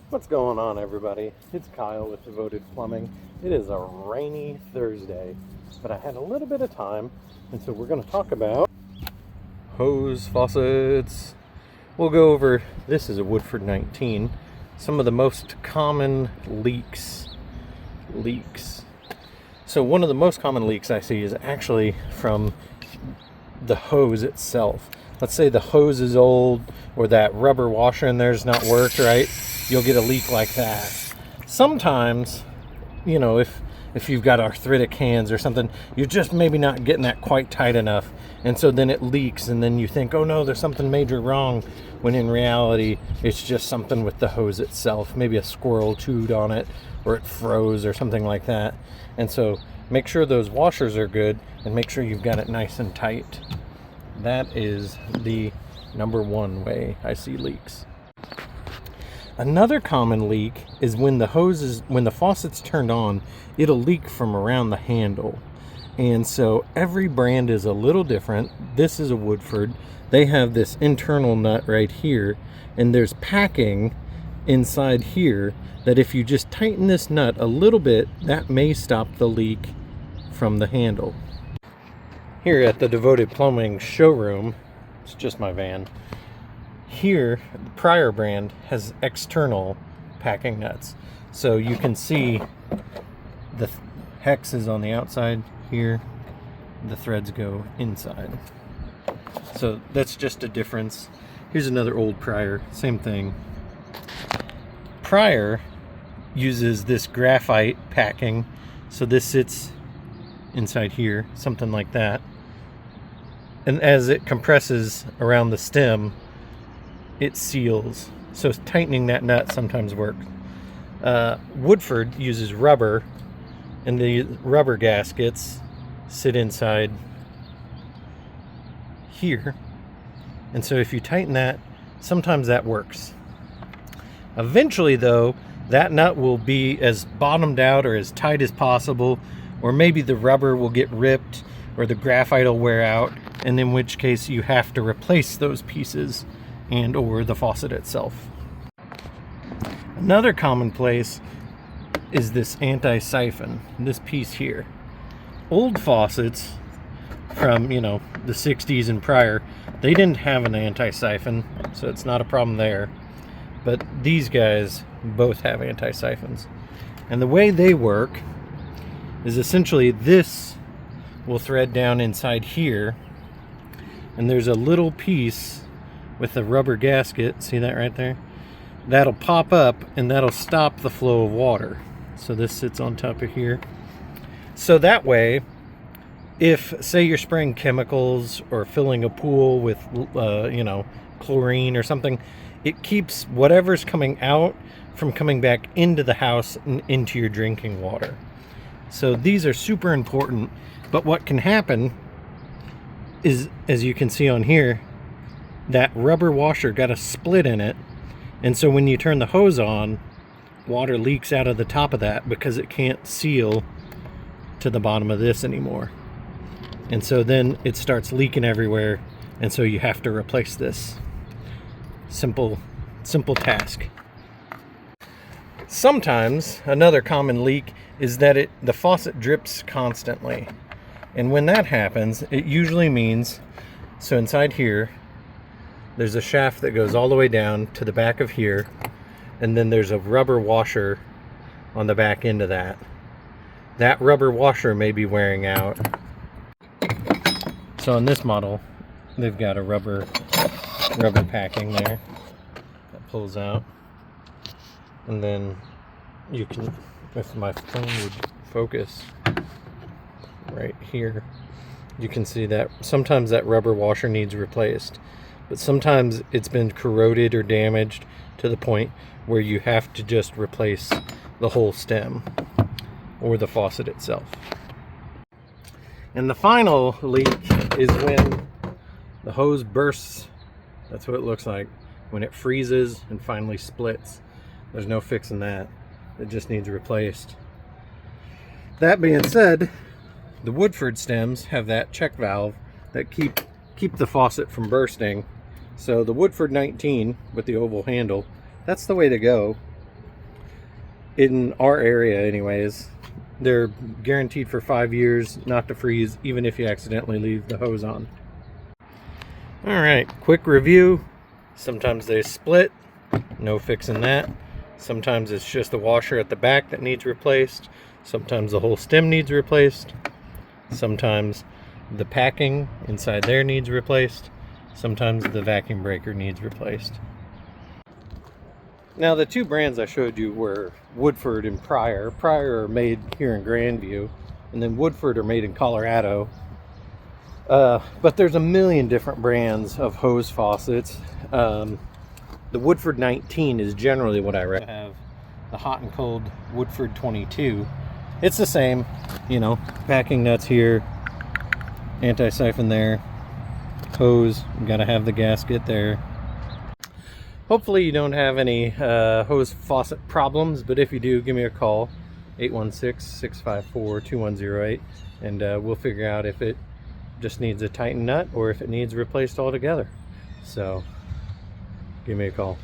What's going on, everybody? It's Kyle with Devoted Plumbing. It is a rainy Thursday, but I had a little bit of time, and so we're going to talk about hose faucets. We'll go over, this is a Woodford 19, some of the most common leaks. So one of the most common leaks I see is actually from the hose itself. Let's say the hose is old, or that rubber washer in there's not worked right. You'll get a leak like that. Sometimes, you know, if you've got arthritic hands or something, you're just maybe not getting that quite tight enough, and so then it leaks, and then you think, oh no, there's something major wrong, when in reality it's just something with the hose itself. Maybe a squirrel chewed on it, or it froze or something like that. And so make sure those washers are good, and make sure you've got it nice and tight. That is the number one way I see leaks. Another common leak is when the faucet's turned on, it'll leak from around the handle. And so every brand is a little different. This is a Woodford. They have this internal nut right here, and there's packing inside here that if you just tighten this nut a little bit, that may stop the leak from the handle. Here at the Devoted Plumbing showroom, it's just my van. Here, the Prior brand has external packing nuts. So you can see the hex is on the outside here. The threads go inside. So that's just a difference. Here's another old Prior, same thing. Prior uses this graphite packing. So this sits inside here, something like that. And as it compresses around the stem, it seals. So tightening that nut sometimes works. Woodford uses rubber, and the rubber gaskets sit inside here. And so if you tighten that, sometimes that works. Eventually though, that nut will be as bottomed out or as tight as possible, or maybe the rubber will get ripped or the graphite will wear out, and in which case you have to replace those pieces and or the faucet itself. Another common place is this anti-siphon, this piece here. Old faucets from, you know, the 60s and prior, they didn't have an anti-siphon, so it's not a problem there. But these guys both have anti-siphons. And the way they work is essentially this will thread down inside here, and there's a little piece with the rubber gasket, see that right there? That'll pop up and that'll stop the flow of water. So this sits on top of here. So that way, if say you're spraying chemicals or filling a pool with you know, chlorine or something, it keeps whatever's coming out from coming back into the house and into your drinking water. So these are super important. But what can happen is, as you can see on here, that rubber washer got a split in it, and so when you turn the hose on, water leaks out of the top of that because it can't seal to the bottom of this anymore. And so then it starts leaking everywhere, and so you have to replace this. Simple task. Sometimes another common leak is that the faucet drips constantly. And when that happens, it usually means, so inside here, there's a shaft that goes all the way down to the back of here, and then there's a rubber washer on the back end of that. That rubber washer may be wearing out. So on this model, they've got a rubber packing there that pulls out. And then you can, if my phone would focus right here, you can see that sometimes that rubber washer needs replaced. But sometimes it's been corroded or damaged to the point where you have to just replace the whole stem or the faucet itself. And the final leak is when the hose bursts. That's what it looks like when it freezes and finally splits. There's no fixing that. It just needs replaced. That being said, the Woodford stems have that check valve that keep the faucet from bursting. So the Woodford 19 with the oval handle, that's the way to go. in our area anyways. They're guaranteed for 5 years not to freeze, even if you accidentally leave the hose on. All right, quick review. Sometimes they split, no fixing that. Sometimes it's just the washer at the back that needs replaced. Sometimes the whole stem needs replaced. Sometimes the packing inside there needs replaced. Sometimes the vacuum breaker needs replaced. Now the two brands I showed you were Woodford and Pryor. Pryor are made here in Grandview, and then Woodford are made in Colorado. But there's a million different brands of hose faucets. The Woodford 19 is generally what I recommend. I have the hot and cold Woodford 22. It's the same, you know, packing nuts here, anti-siphon there, hose, you gotta have the gasket there. Hopefully you don't have any hose faucet problems, but if you do, give me a call, 816-654-2108, and we'll figure out if it just needs a tightened nut or if it needs replaced altogether. So give me a call.